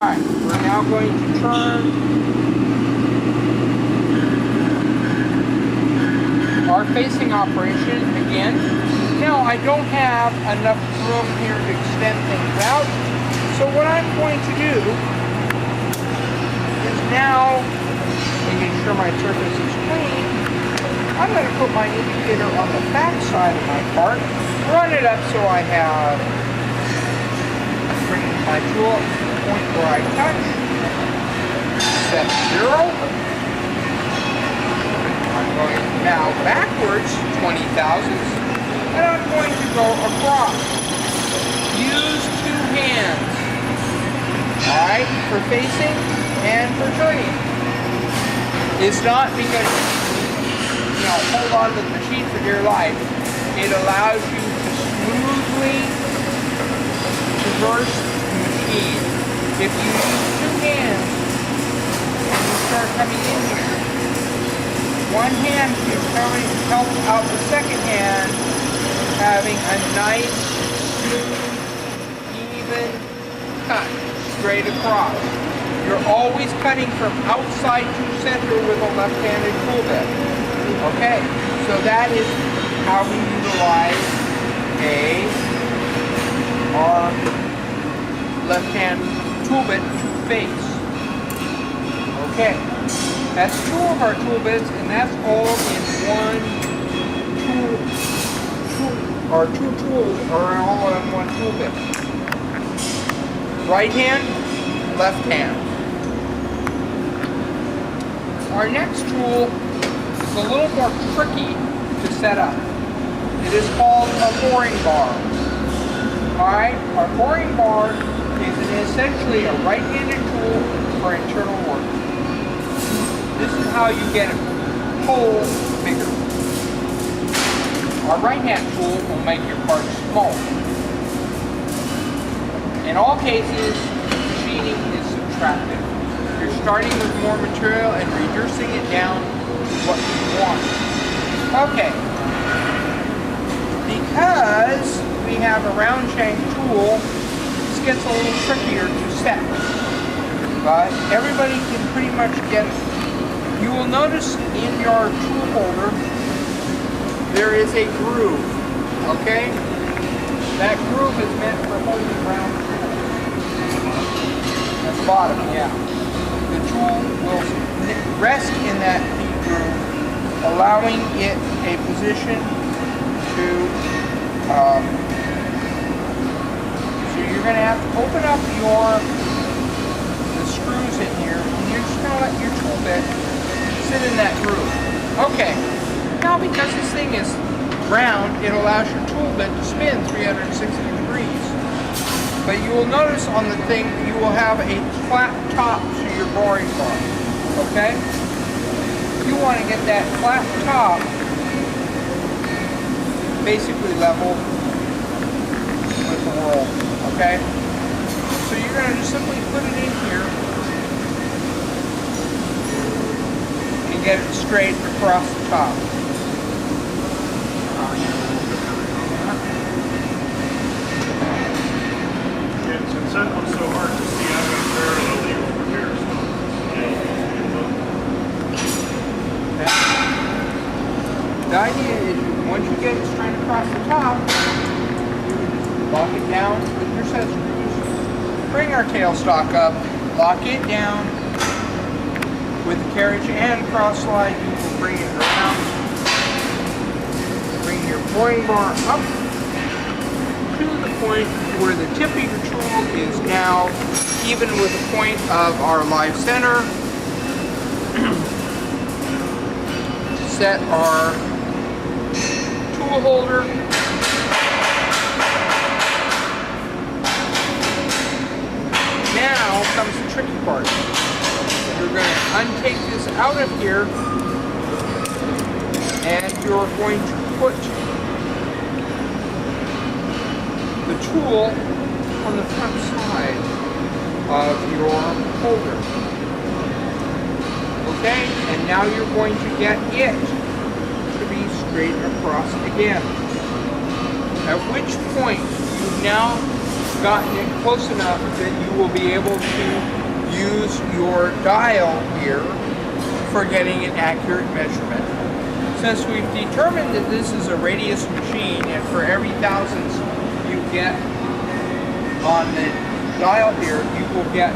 Alright, we're now going to turn our facing operation again. Now I don't have enough room here to extend things out, so what I'm going to do is now, making sure my surface is clean, I'm going to put my indicator on the back side of my part, run it up so I have, bring my tool up to the point where I touch, set 0. I'm going now backwards 20 thousandths, and I'm going to go across. Use 2 hands, alright, for facing and for turning. It's not because you hold on to the machine for dear life. It allows you to smoothly traverse the machine. If you use 2 hands and you start coming in here, one hand is coming to help out the second hand, having a nice, smooth, even cut straight across. You're always cutting from outside to center with a left-handed tool bit. Okay, so that is how we utilize our left-hand tool bit to face. Okay, that's 2 of our tool bits, and that's all in one tool. Our 2 tools are all in one tool bit. Right hand, left hand. Our next tool is a little more tricky to set up. It is called a boring bar. Alright, our boring bar is essentially a right-handed tool for internal work. This is how you get a hole bigger. Our right-hand tool will make your parts smaller. In all cases, machining is subtractive. You're starting with more material and reducing it down to what you want. Okay. Because we have a round shank tool, this gets a little trickier to set. But everybody can pretty much get it. You will notice in your tool holder, there is a groove. Okay? That groove is meant for holding round tools. At the bottom, yeah. The tool will rest in that deep groove, allowing it a position to, so you're going to have to open up the screws in here, and you're just going to let your tool bit sit in that groove. Okay, now because this thing is round, it allows your tool bit to spin 360 degrees. But you will notice on the thing, you will have a flat top to your boring bar, okay? You want to get that flat top basically level with the roll, okay? So you're going to just simply put it in here and get it straight across the top. Since that one's so hard to see, I'm going to parallel you over here. The idea is once you get it straight across the top, you lock it down with your set screws, bring our tailstock up, lock it down with the carriage and cross slide. You will bring it around, bring your boring bar up to the point where the tip of your tool is now even with the point of our live center. Set our tool holder. Now comes the tricky part. You're going to untake this out of here, and you're going to put the tool on the front side of your holder. Okay, and now you're going to get it to be straight across again. At which point you now gotten it close enough that you will be able to use your dial here for getting an accurate measurement. Since we've determined that this is a radius machine, and for every thousandths you get on the dial here, you will get